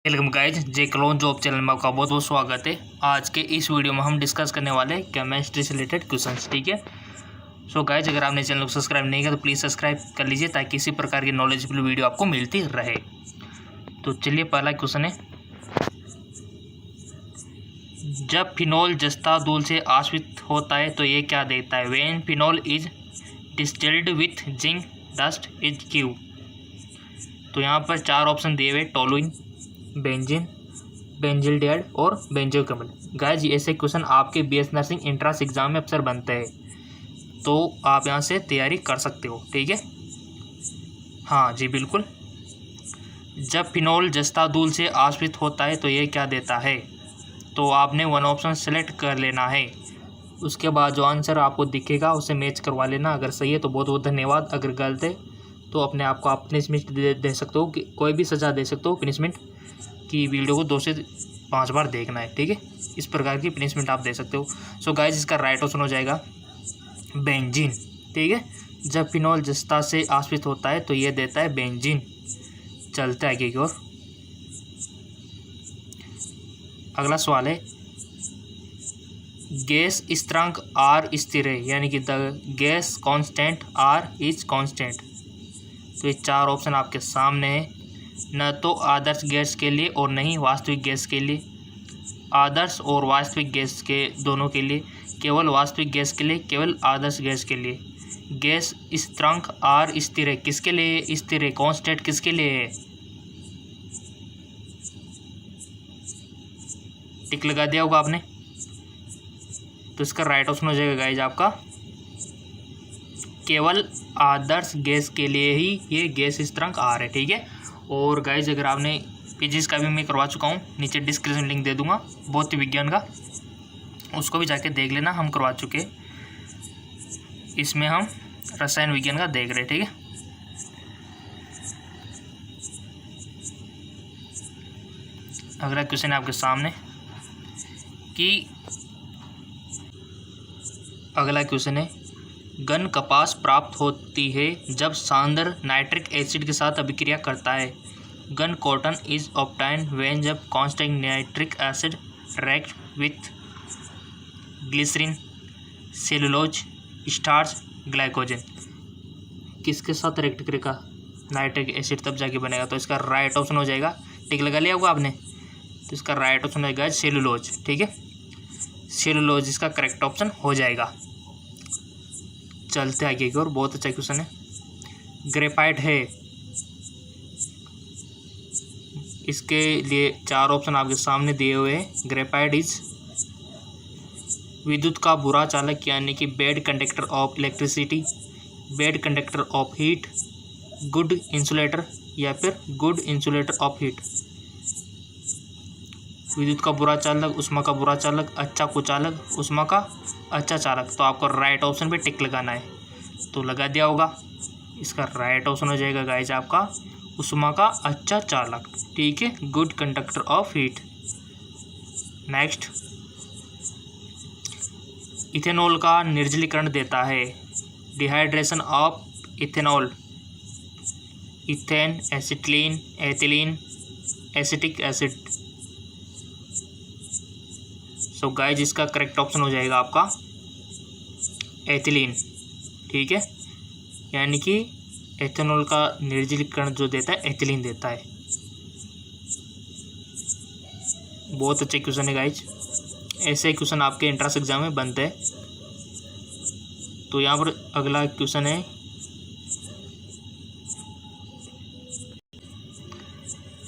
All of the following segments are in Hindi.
वेलकम गाइज, जे क्लोन जॉब चैनल में आपका बहुत बहुत स्वागत है। आज के इस वीडियो में हम डिस्कस करने वाले हैं केमिस्ट्री से रिलेटेड क्वेश्चंस। ठीक है, सो गाइज अगर आपने चैनल को सब्सक्राइब नहीं किया तो प्लीज़ सब्सक्राइब कर लीजिए ताकि इसी प्रकार की नॉलेजेबल वीडियो आपको मिलती रहे। तो चलिए, पहला क्वेश्चन है, जब फिनोल जस्ता धूल से आश्रित होता है तो ये क्या देता है? When phenol is distilled with zinc dust is give. तो यहाँ पर चार ऑप्शन दिए हुए, टोलुइन, बेंजीन, बेंजिल्डिहाइड और बेंजोक्विनोन। गाइज ऐसे क्वेश्चन आपके बीएस नर्सिंग एंट्रेंस एग्जाम में अक्सर बनते हैं, तो आप यहाँ से तैयारी कर सकते हो। ठीक है, हाँ जी बिल्कुल। जब फिनोल जस्ता धूल से आश्रित होता है तो ये क्या देता है? तो आपने वन ऑप्शन सेलेक्ट कर लेना है। उसके बाद जो आंसर आपको दिखेगा उसे मैच करवा लेना। अगर सही है तो बहुत बहुत धन्यवाद, अगर गलत है तो अपने आप को आप पनिशमेंट दे सकते हो, कि कोई भी सज़ा दे सकते हो पनिशमेंट, कि वीडियो को 2 से 5 बार देखना है। ठीक है, इस प्रकार की पनिशमेंट आप दे सकते हो। सो गाइज इसका राइट ऑप्शन हो जाएगा बेंजीन। ठीक है, जब फिनोल जस्ता से आश्रित होता है तो ये देता है बेंजीन। चलते आगे की ओर। अगला सवाल है, गैस स्थिरांक आर स्थिर है, यानी कि the gas constant R is constant. तो ये चार ऑप्शन आपके सामने है, न तो आदर्श गैस के लिए और नहीं वास्तविक गैस के लिए, आदर्श और वास्तविक गैस के दोनों के लिए, केवल वास्तविक गैस के लिए, केवल आदर्श गैस के लिए। गैस स्थिरांक आर स्थिर है, किसके लिए स्थिर है? कांस्टेंट किसके लिए है? टिक लगा दिया होगा आपने। तो इसका राइट ऑप्शन हो जाएगा गाइज आपका केवल आदर्श गैस के लिए ही ये गैस स्थिरांक आर है। ठीक है, और गाइज अगर आपने फिजिक्स का भी मैं करवा चुका हूँ, नीचे डिस्क्रिप्शन लिंक दे दूंगा भौतिक विज्ञान का, उसको भी जाके देख लेना, हम करवा चुके। इसमें हम रसायन विज्ञान का देख रहे। ठीक है, अगला क्वेश्चन है आपके सामने कि अगला क्वेश्चन है, घन कपास प्राप्त होती है जब सांद्र नाइट्रिक एसिड के साथ अभिक्रिया करता है। घन कॉटन इज ऑब्टेन्ड व्हेन जब constant nitric acid react with glycerine, cellulose, starch, glycogen. किसके साथ रिएक्ट करेगा नाइट्रिक एसिड? तब जाके बनेगा। तो इसका राइट ऑप्शन हो जाएगा, टिक लगा लिया होगा आपने, तो इसका राइट ऑप्शन हो जाएगा सेलुलोज। ठीक है, सेलुलोज इसका करेक्ट ऑप्शन हो जाएगा। चलते आगे की ओर। बहुत अच्छा क्वेश्चन है, ग्रेफाइट है, इसके लिए चार ऑप्शन आपके सामने दिए हुए हैं। ग्रेफाइट इज विद्युत का बुरा चालक, यानी कि bad conductor of electricity, bad conductor of heat, good insulator, या फिर गुड इंसुलेटर ऑफ हीट। विद्युत का बुरा चालक, उष्मा का बुरा चालक, अच्छा कुचालक, उष्मा का अच्छा चालक। तो आपको राइट ऑप्शन पे टिक लगाना है, तो लगा दिया होगा। इसका राइट ऑप्शन हो जाएगा गाइज आपका उष्मा का अच्छा चालक। ठीक है, good conductor of heat. Next, ethanol का निर्जलीकरण देता है। Dehydration of ethanol, ethane, acetylene, ethylene, acetic acid. So guys इसका करेक्ट ऑप्शन हो जाएगा आपका एथिलीन। ठीक है, यानी कि एथेनॉल का निर्जलीकरण जो देता है एथिलीन देता है। बहुत अच्छे क्वेश्चन है गाइज, ऐसे क्वेश्चन आपके एंट्रेंस एग्जाम में बनते हैं। तो यहाँ पर अगला क्वेश्चन है,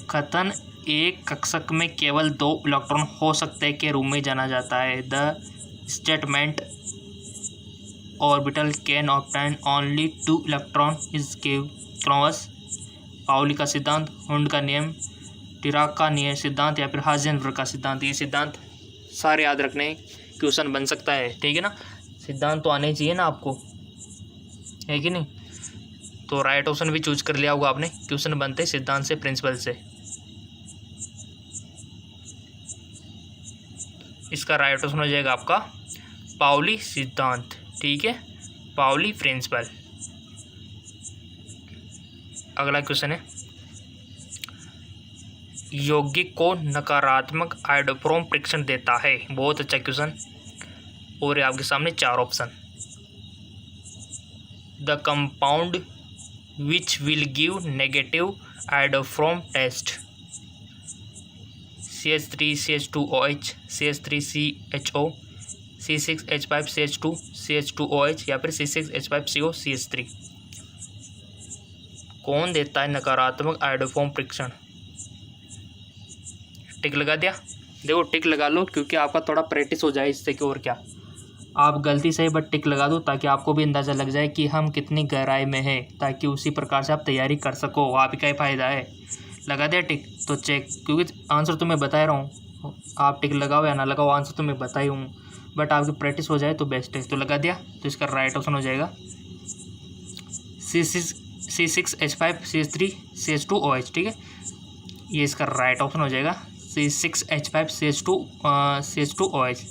कथन एक कक्षक में केवल 2 इलेक्ट्रॉन हो सकते हैं के रूप में जाना जाता है। The statement orbital can obtain only 2 electron is given. Pauli का सिद्धांत, हुंड का नियम, डिराक का नियम सिद्धांत, या फिर हाइजेनबर्ग का सिद्धांत। ये सिद्धांत सारे याद रखने, क्वेश्चन बन सकता है। ठीक है ना, सिद्धांत तो आने चाहिए ना आपको, है कि नहीं? तो राइट ऑप्शन भी चूज कर लिया होगा आपने। क्वेश्चन बनते सिद्धांत से, प्रिंसिपल से। इसका राइट ऑप्शन हो जाएगा आपका पाउली सिद्धांत। ठीक है, पाउली प्रिंसिपल। अगला क्वेश्चन है, यौगिक को नकारात्मक आयोडोफोम परीक्षण देता है? बहुत अच्छा क्वेश्चन। और आपके सामने 4 option. The compound which will give negative iodoform test, CH3 CH2OH, CH3CHO, C6H5CH2 CH2OH या फिर C6H5CO CH3। कौन देता है नकारात्मक आयोडोफोम परीक्षण? टिक लगा दिया? देखो टिक लगा लो, क्योंकि आपका थोड़ा प्रैक्टिस हो जाए इससे, कि और क्या। आप गलती से बट टिक लगा दो, ताकि आपको भी अंदाज़ा लग जाए कि हम कितनी गहराई में हैं, ताकि उसी प्रकार से आप तैयारी कर सको। आप ही का ही फ़ायदा है। लगा दिया टिक? तो चेक, क्योंकि आंसर तो मैं बता रहा हूँ, आप टिक लगाओ या ना लगाओ, आंसर तो मैं बता ही हूँ, बट आपकी प्रैक्टिस हो जाए तो बेस्ट है। तो लगा दिया? तो इसका राइट ऑप्शन हो जाएगा C6H5CH3 CH2OH। ठीक है, ये इसका राइट ऑप्शन हो जाएगा C6H5CH2 CH2OH,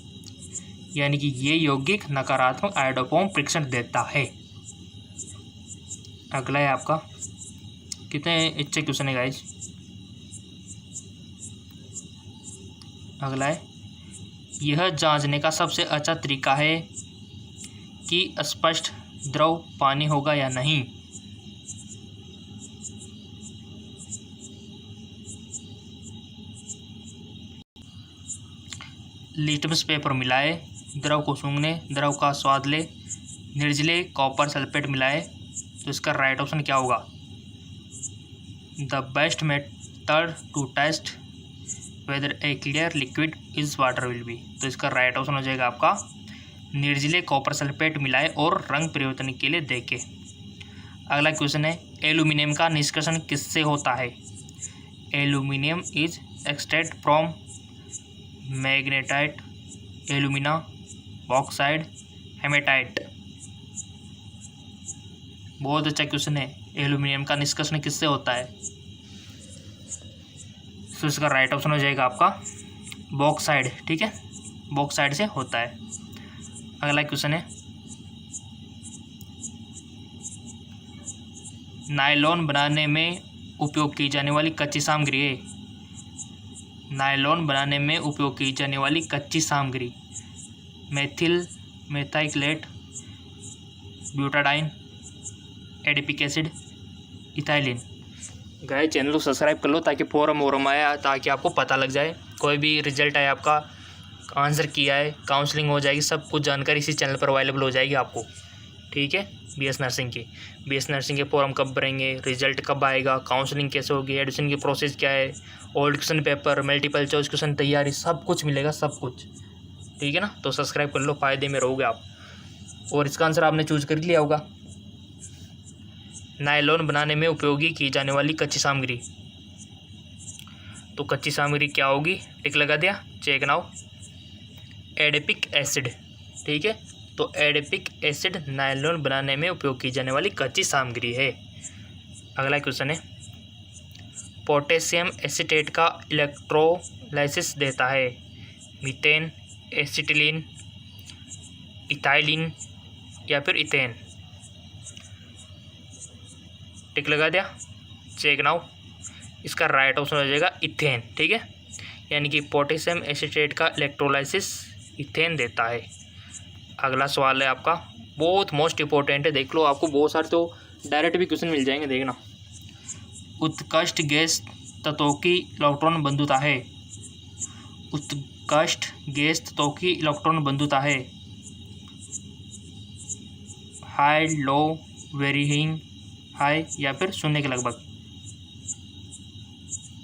यानी कि ये यौगिक नकारात्मक आयोडोफोम परीक्षण देता है। अगला है आपका, कितने अच्छे क्वेश्चन है गाइस। अगला है, यह जांचने का सबसे अच्छा तरीका है कि स्पष्ट द्रव पानी होगा या नहीं। लिटमस पेपर मिलाए, द्रव को सूंघने, द्रव का स्वाद ले, निर्जले कॉपर सल्फेट मिलाए। तो इसका राइट ऑप्शन क्या होगा? The best method to test whether a clear liquid is water will be. तो इसका राइट ऑप्शन हो जाएगा आपका निर्जले कॉपर सल्फेट मिलाए और रंग परिवर्तन के लिए देखे। अगला क्वेश्चन है, एल्यूमिनियम का निष्कर्षण किससे होता है? Aluminium is extract from magnetite, alumina, bauxite, haematite. बहुत अच्छा क्वेश्चन है। एल्यूमिनियम का निष्कर्षण किससे होता है? तो इसका राइट ऑप्शन हो जाएगा आपका बॉक्साइड। ठीक है, बॉक्साइड से होता है। अगला क्वेश्चन है, नायलॉन बनाने में उपयोग की जाने वाली कच्ची सामग्री है। नायलॉन बनाने में उपयोग की जाने वाली कच्ची सामग्री methyl methacrylate, butadiene, adipic acid, ethylene. Guys channel को सब्सक्राइब कर लो, ताकि फोरम वोरम आया, ताकि आपको पता लग जाए। कोई भी रिजल्ट आए, आपका आंसर किया है, काउंसलिंग हो जाएगी, सब कुछ जानकारी इसी चैनल पर अवेलेबल हो जाएगी आपको। ठीक है, बीएस नर्सिंग के फॉर्म कब भरेंगे, रिजल्ट कब आएगा, काउंसलिंग कैसे होगी, एडमिशन की प्रोसेस क्या है, old question paper, multiple choice question तैयारी, सब कुछ मिलेगा, सब कुछ। ठीक है ना, तो सब्सक्राइब कर लो, फ़ायदे में रहोगे आप। और इसका आंसर आपने चूज कर लिया होगा। नायलॉन बनाने में उपयोगी की जाने वाली कच्ची सामग्री, तो कच्ची सामग्री क्या होगी? टिक लगा दिया? Check now. Adipic acid. ठीक है, तो एडिपिक एसिड नायलॉन बनाने में उपयोग की जाने वाली कच्ची सामग्री है। अगला क्वेश्चन है, पोटेशियम एसीटेट का इलेक्ट्रोलाइसिस देता है? मीथेन, एसिटिलीन, इथाइलिन या फिर इथेन। टिक लगा दिया? Check now. इसका राइट ऑप्शन हो जाएगा इथेन। ठीक है, यानी कि पोटेशियम एसीटेट का इलेक्ट्रोलाइसिस इथेन देता है। अगला सवाल है आपका, बहुत मोस्ट इंपॉर्टेंट है, देख लो, आपको बहुत सारे तो डायरेक्ट भी क्वेश्चन मिल जाएंगे, देखना। उत्कृष्ट गैस तत्वों की इलेक्ट्रॉन बंधुता है। उत्कृष्ट गैस तत्वों की इलेक्ट्रॉन बंधुता है हाई, लो, वेरीइंग, हाई या फिर शून्य के लगभग।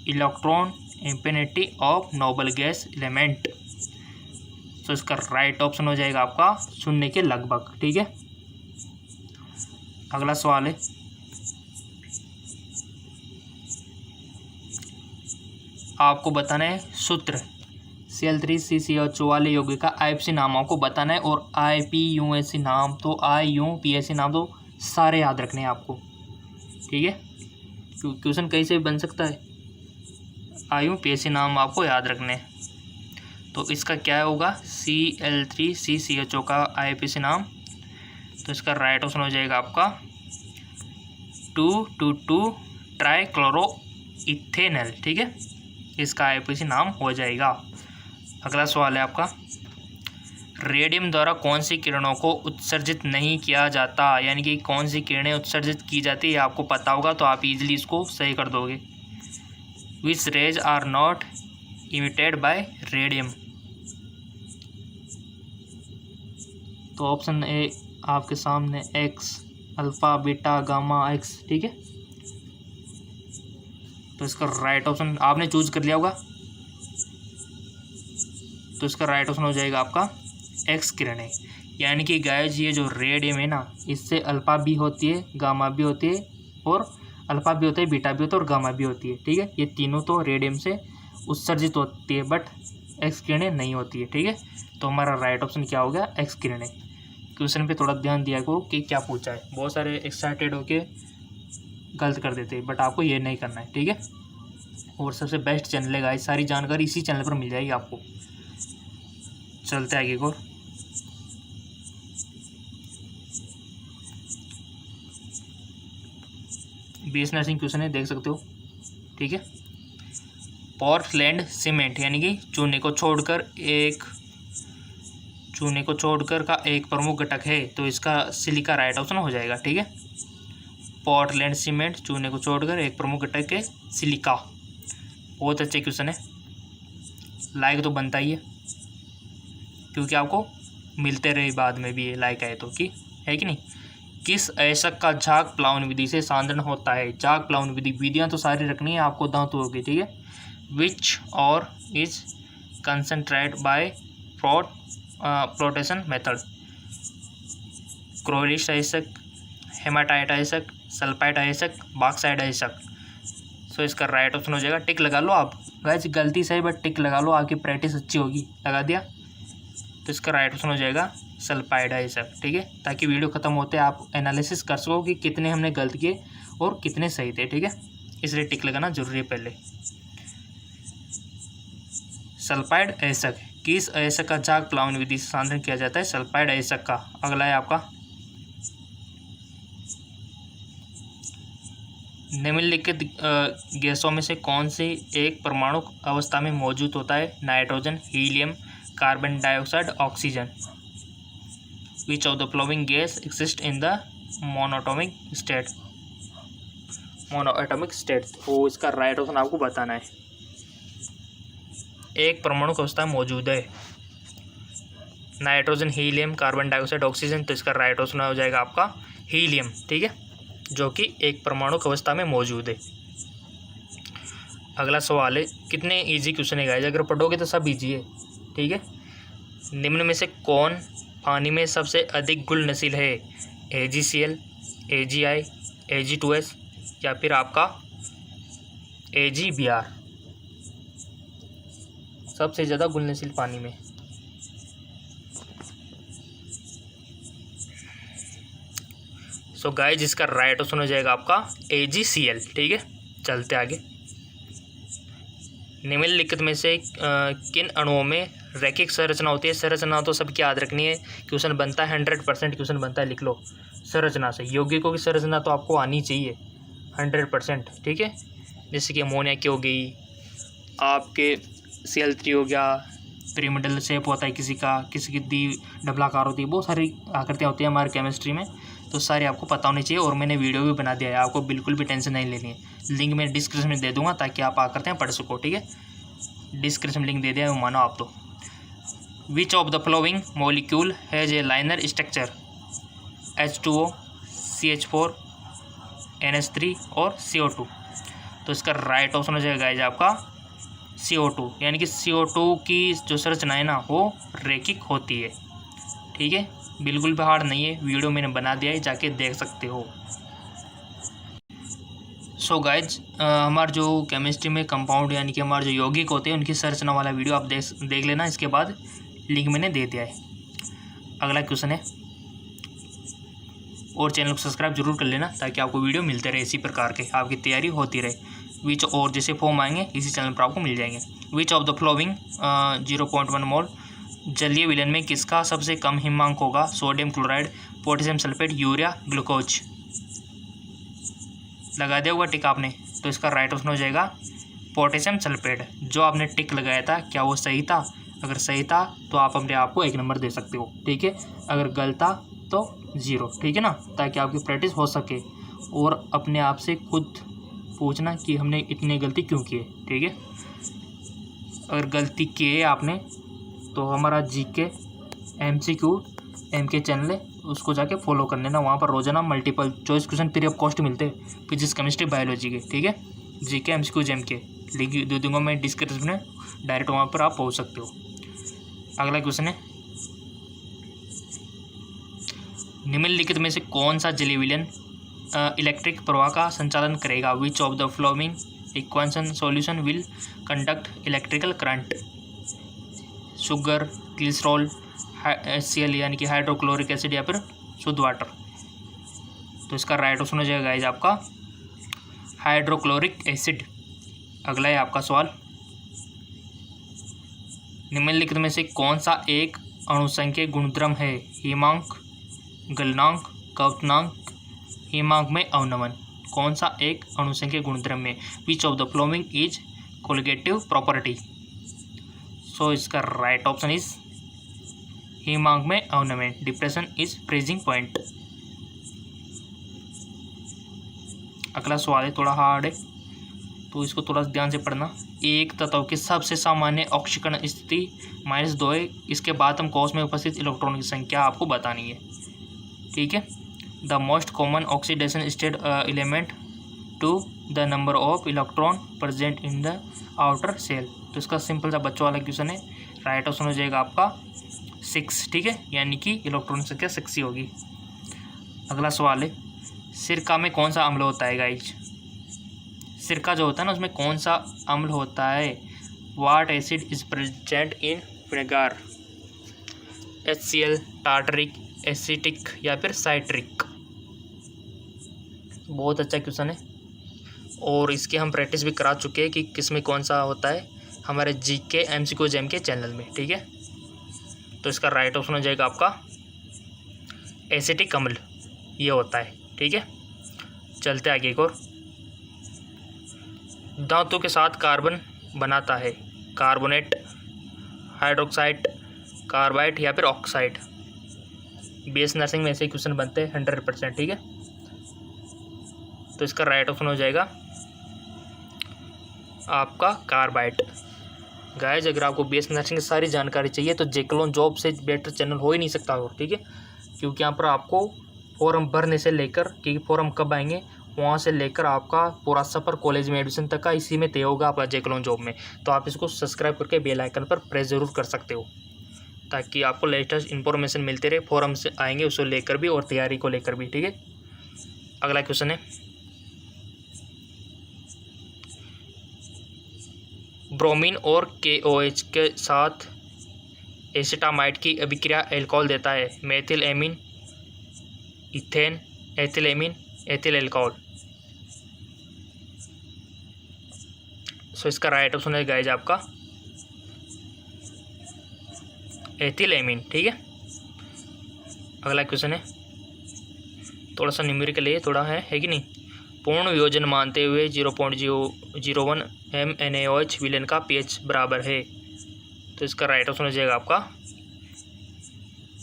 Electron affinity of noble gas element, तो इसका राइट ऑप्शन हो जाएगा आपका शून्य के लगभग। ठीक है, अगला सवाल है, आपको बताना है सूत्र Cl3CCH वाले यौगिक का IUPAC नाम आपको बताना है, और IUPAC नाम तो IUPAC नाम तो सारे याद रखने हैं आपको। ठीक है, क्वेश्चन कहीं से भी बन सकता है, IUPAC नाम आपको याद रखने हैं। तो इसका क्या होगा? Cl3CCHO का IUPAC नाम, तो इसका राइट ऑप्शन हो जाएगा आपका 2,2,2 ट्राइक्लोरोइथेनॉल। ठीक है, इसका आईपीसी नाम हो जाएगा। अगला सवाल है आपका, रेडियम द्वारा कौन सी किरणों को उत्सर्जित नहीं किया जाता, यानी कि कौन सी किरणें उत्सर्जित की जाती है आपको पता होगा तो आप इजीली इसको सही कर दोगे। Which rays are not emitted by radium. तो ऑप्शन ए आपके सामने X, alpha, beta, gamma, X, ठीक है। तो इसका राइट ऑप्शन आपने चूज कर लिया होगा, तो इसका राइट ऑप्शन हो जाएगा आपका एक्स किरणें। यानी कि गाइस ये जो रेडियम है ना, इससे अल्फा भी होती है, गामा भी होती है, और अल्फा भी होता है, बीटा भी होता है और गामा भी होती है, ठीक है। ये तीनों तो रेडियम से उत्सर्जित होती है, बट एक्स किरणें नहीं होती है, ठीक है। तो हमारा राइट ऑप्शन क्या हो गया, एक्स किरणें। क्वेश्चन पे थोड़ा ध्यान दिया करो कि क्या पूछा है, बहुत सारे एक्साइटेड होके गलत कर देते हैं, बट आपको ये नहीं करना है, ठीक है। और सबसे बेस्ट चैनल है गाइस, सारी जानकारी इसी चैनल पर मिल जाएगी आपको। चलते आगे और बीएस नर्सिंग क्वेश्चन है, देख सकते हो, ठीक है। पोर्टलैंड सीमेंट यानी कि चूने को छोड़कर का एक प्रमुख घटक है, तो इसका सिलिका राइट ऑप्शन हो जाएगा, ठीक है। पोर्टलैंड सीमेंट चूने को छोड़कर एक प्रमुख घटक है सिलिका। बहुत अच्छे क्वेश्चन है, लाइक तो बनता ही है, क्योंकि आपको मिलते रहे बाद में भी ये लाइक आए तो, कि है कि नहीं। किस अयस्क का झाग प्लावन विधि से सांद्रण होता है। झाग प्लावन विधियाँ तो सारी रखनी है आपको, दांतों की, ठीक है। Which ore is concentrate by flotation method. क्लोरिस अयस्क, हेमाटाइट अयस्क, सल्फाइड अयस्क, बॉक्साइड अयस्क। सो इसका राइट ऑप्शन हो जाएगा, टिक लगा लो आप गाइस, गलती से ही बट टिक लगा लो, आपकी प्रैक्टिस अच्छी होगी। लगा दिया, तो इसका राइट ऑप्शन हो जाएगा सल्फाइड अयस्क, ठीक है। ताकि वीडियो खत्म होते आप एनालिसिस कर सको कि कितने हमने गलत किए और कितने सही थे, ठीक है। इसलिए टिक लगाना जरूरी है पहले। सल्फाइड अयस्क, किस अयस्क का झाग प्लावन विधि से सांद्रण किया जाता है, सल्फाइड अयस्क का। अगला है आपका, निम्नलिखित गैसों में से कौन सी एक परमाणु अवस्था में मौजूद होता है, nitrogen, helium, carbon dioxide, oxygen. Which of the flowing gas exist in the monoatomic state. तो इसका राइट ऑप्शन आपको बताना है। एक परमाणु अवस्था में मौजूद है nitrogen, helium, carbon dioxide, oxygen, तो इसका राइट ऑप्शन हो जाएगा आपका हीलियम, ठीक है, जो कि एक परमाणु अवस्था में मौजूद है। अगला सवाल है, कितने इजी क्वेश्चन है गाइस, अगर पढ़ोगे तो सब इजी है, ठीक है। निम्न में से कौन पानी में सबसे अधिक घुलनशील है, AgCl, AgI, Ag2S या फिर आपका AgBr। सबसे ज़्यादा घुलनशील पानी में सो गाइस जिसका राइट ऑप्शन हो जाएगा आपका AgCl, ठीक है। चलते आगे, निम्नलिखित में से किन अणुओं में रैखिक संरचना होती है। संरचना तो सबकी याद रखनी है, क्वेश्चन बनता है 100% क्वेश्चन बनता है, लिख लो संरचना से। यौगिकों की संरचना तो आपको आनी चाहिए 100%, ठीक है। जैसे कि अमोनिया की हो गई, आपके Cl3 हो गया, पिरामिडल शेप होता है किसी की डबलाकार होती है, बहुत सारी आकृतियाँ होती हैं हमारे केमिस्ट्री में, तो सारी आपको पता होनी चाहिए। और मैंने वीडियो भी बना दिया है, आपको बिल्कुल भी टेंशन नहीं लेनी है। लिंक मैं डिस्क्रिप्शन में दे दूंगा ताकि आप आकृतियाँ पढ़ सको, ठीक है। डिस्क्रिप्शन में लिंक दे दिया है, मानो आप तो। विच of the flowing molecule has a liner structure, H2O, CH4, NH3 और CO2। तो इसका राइट ऑप्शन हो जाएगा गाइस आपका CO2, यानी कि CO2 की जो संरचना है ना वो रैखिक होती है, ठीक है। बिल्कुल भी हार्ड नहीं है, वीडियो मैंने बना दिया है, जाके देख सकते हो। सो गाइज हमारे जो केमिस्ट्री में कंपाउंड यानी कि हमारे जो यौगिक होते हैं उनकी संरचना वाला वीडियो आप देख लेना, इसके बाद लिंक मैंने दे दिया है। अगला क्वेश्चन है, और चैनल को सब्सक्राइब जरूर कर लेना ताकि आपको वीडियो मिलते रहे इसी प्रकार के, आपकी तैयारी होती रहे। विच और जैसे फॉर्म आएंगे इसी चैनल पर आपको मिल जाएंगे। विच ऑफ द फ्लोइंग 0.1 मोल जलीय विलयन में किसका सबसे कम हिमांक होगा, sodium chloride, potassium sulphate, urea, glucose. लगा दिया होगा टिक आपने, तो इसका राइट ऑप्शन हो जाएगा पोटेशियम सल्फेट, जो आपने टिक लगाया था क्या वो सही था? अगर सही था तो आप अपने आप को 1 नंबर दे सकते हो, ठीक है। अगर गलत था तो 0, ठीक है ना, ताकि आपकी प्रैक्टिस हो सके और अपने आप से खुद पूछना कि हमने इतनी गलती क्यों की है, ठीक है। अगर गलती की है आपने तो हमारा GK MCQ MK चैनल है, उसको जाके फॉलो कर लेना। वहाँ पर रोजाना multiple choice question free of cost मिलते हैं, फिजिक्स केमिस्ट्री बायोलॉजी के, ठीक है। GK MCQ MK लिंक दे दूँगा मैं डिस्क्रिप्शन में, डायरेक्ट वहाँ पर आप पहुँच सकते हो। अगला क्वेश्चन है, निम्नलिखित में से कौन सा जेली विलियन इलेक्ट्रिक प्रवाह का संचालन करेगा? विच of the flowing equation solution will conduct electrical current? Sugar, glycerol, HCl यानी कि हाइड्रोक्लोरिक एसिड या फिर शुद्ध वाटर? तो इसका राइट ऑप्शन हो जाएगा गाइस आपका हाइड्रोक्लोरिक एसिड। अगला है आपका सवाल, निम्नलिखित में से कौन सा एक अणुसंख्यक गुणधर्म है? हिमांक, गलनांक, कवनांक, हिमांक में अवनमन। कौन सा एक अणुसंख्यक गुणधर्म में? Which of the following is colligative property? So इसका राइट ऑप्शन इज हिमांक में अवनमन। Depression is freezing point. अगला सवाल है थोड़ा हार्ड है, तो इसको थोड़ा ध्यान से पढ़ना। एक तत्व की सबसे सामान्य ऑक्सीकरण स्थिति -2 है। इसके बाद हम कोश में उपस्थित इलेक्ट्रॉन की संख्या आपको बतानी है, ठीक है। The most common oxidation state element to the number of electron present in the outer shell. तो इसका सिंपल सा बच्चों वाला क्वेश्चन है, राइट ऑप्शन हो जाएगा आपका 6, ठीक है, यानी कि इलेक्ट्रॉन की संख्या 6 ही होगी। अगला सवाल है, सिरका में कौन सा अम्ल होता है गाइज? सिरका जो होता है ना उसमें कौन सा अम्ल होता है? What acid is present in vinegar? HCl, tartaric, acetic या फिर साइट्रिक? बहुत अच्छा क्वेश्चन है और इसके हम प्रैक्टिस भी करा चुके हैं कि किस में कौन सा होता है हमारे GK MCQ के चैनल में, ठीक है। तो इसका राइट ऑप्शन हो जाएगा आपका एसिटिक अम्ल, ये होता है, ठीक है। चलते आगे एक और, धातु के साथ कार्बन बनाता है? कार्बोनेट, हाइड्रोक्साइड, कार्बाइड या फिर ऑक्साइड? BS नर्सिंग में ऐसे क्वेश्चन बनते हैं 100%, ठीक है। तो इसका राइट ऑप्शन हो जाएगा आपका कार्बाइड। गाइस अगर आपको BS नर्सिंग की सारी जानकारी चाहिए तो जेक्लोन जॉब से बेटर चैनल हो ही नहीं सकता हो, ठीक है, क्योंकि यहाँ पर आपको फॉर्म भरने से लेकर कि फॉर्म कब आएंगे वहाँ से लेकर आपका पूरा सफ़र कॉलेज में एडमिशन तक का इसी में तय होगा आपका जेक्लोन जॉब में। तो आप इसको सब्सक्राइब करके बेल आइकन पर प्रेस ज़रूर कर सकते हो ताकि आपको लेटेस्ट इन्फॉर्मेशन मिलते रहे, फॉरम से आएंगे उसको लेकर भी और तैयारी को लेकर भी, ठीक है। अगला क्वेश्चन है, ब्रोमीन और KOH के साथ एसिटामाइड की अभिक्रिया एल्कोहल देता है? Methyl amine, ethane, ethyl amine, ethyl alcohol? So इसका राइट ऑप्शन है गाइज आपका एथिल एमीन, ठीक है। अगला क्वेश्चन है, थोड़ा सा न्यूमेरिकल है, थोड़ा है कि नहीं। पूर्ण वियोजन मानते हुए 0.001 MnAOH विलेन का pH बराबर है? तो इसका राइट ऑप्शन हो जाएगा आपका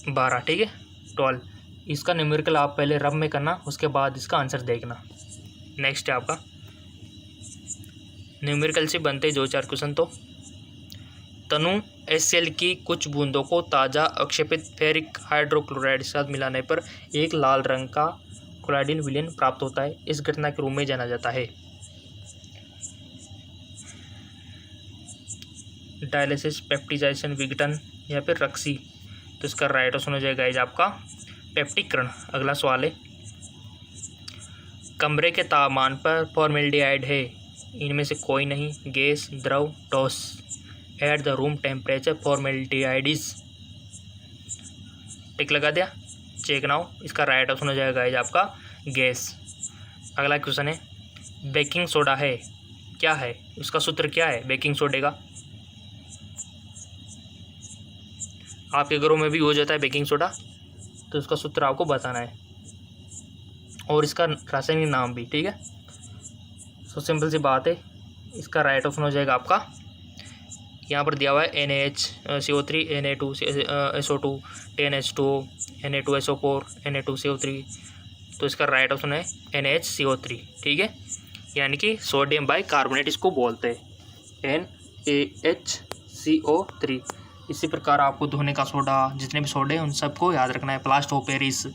12, ठीक है, 12। इसका न्यूमेरिकल आप पहले रब में करना, उसके बाद इसका आंसर देखना। नेक्स्ट है आपका, न्यूमेरिकल से बनते 2-4 क्वेश्चन। तो तनु HCl की कुछ बूंदों को ताज़ा अक्षेपित फेरिक हाइड्रोक्लोराइड के साथ मिलाने पर एक लाल रंग का क्लोराइडिन विलेन प्राप्त होता है। इस घटना के रूप में जाना जाता है? डायलिसिस, पेप्टिजाइजेशन, विघटन या फिर रक्सी? तो इसका राइट ऑप्शन हो जाएगा गाइस आपका पेप्टिकरण। अगला सवाल है, कमरे के तापमान पर फॉर्मेल्डिहाइड है? इनमें से कोई नहीं। गैस, द्रव, ठोस? At the room temperature formaldehyde is? Tick लगा दिया, चेक नाउ। इसका राइट ऑप्शन हो जाएगा गाइस आपका गैस। अगला क्वेश्चन है, बेकिंग सोडा है क्या है? उसका सूत्र क्या है बेकिंग सोडे का? आपके घरों में भी हो जाता है बेकिंग सोडा, तो उसका सूत्र आपको बताना है और इसका रासायनिक नाम भी, ठीक है। सो सिंपल सी बात है, इसका राइट ऑप्शन हो जाएगा आपका, यहाँ पर दिया हुआ है NaHCO3 Na2SO2 10H2O Na2SO4 Na2CO3, तो इसका राइट ऑप्शन है NaHCO3, ठीक है, यानी कि सोडियम बाइकार्बोनेट इसको बोलते हैं NaHCO3। इसी प्रकार आपको धोने का सोडा, जितने भी सोडे हैं उन सबको याद रखना है, प्लास्टर ऑफ पेरिस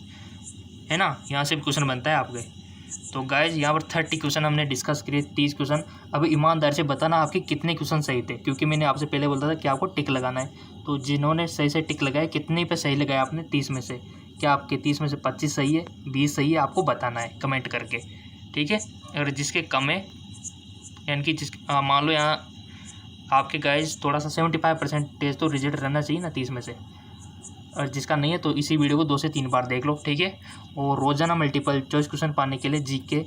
है ना, यहाँ से भी क्वेश्चन बनता है आपके। तो गाइज यहाँ पर 30 क्वेश्चन हमने डिस्कस किए, 30 क्वेश्चन। अब ईमानदार से बताना आपके कितने क्वेश्चन सही थे, क्योंकि मैंने आपसे पहले बोला था कि आपको टिक लगाना है। तो जिन्होंने सही से टिक लगाए, कितने पे सही लगाया आपने 30 में से, क्या आपके 30 में से 25 सही है, 20 सही है, आपको बताना है कमेंट करके, ठीक है। अगर जिसके कम है, यानी कि मान लो यहाँ आपके गाइज थोड़ा सा 75% तो रिजल्ट रहना चाहिए ना 30 में से, और जिसका नहीं है तो इसी वीडियो को 2 से 3 बार देख लो, ठीक है। और रोज़ाना मल्टीपल चॉइस क्वेश्चन पाने के लिए GK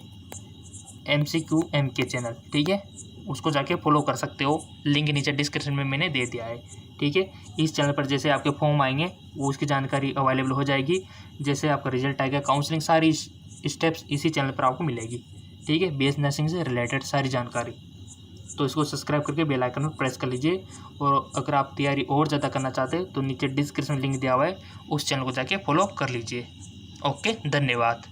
MCQ MK चैनल, ठीक है, उसको जाके फॉलो कर सकते हो, लिंक नीचे डिस्क्रिप्शन में मैंने दे दिया है, ठीक है। इस चैनल पर जैसे आपके फॉर्म आएंगे वो उसकी जानकारी अवेलेबल हो जाएगी, जैसे आपका रिजल्ट आएगा, काउंसलिंग, सारी स्टेप्स इसी चैनल पर आपको मिलेगी, ठीक है, BS नर्सिंग से रिलेटेड सारी जानकारी। तो इसको सब्सक्राइब करके बेल आइकन पर प्रेस कर लीजिए। और अगर आप तैयारी और ज़्यादा करना चाहते हैं तो नीचे डिस्क्रिप्शन लिंक दिया हुआ है, उस चैनल को जाके फॉलो कर लीजिए। ओके, धन्यवाद।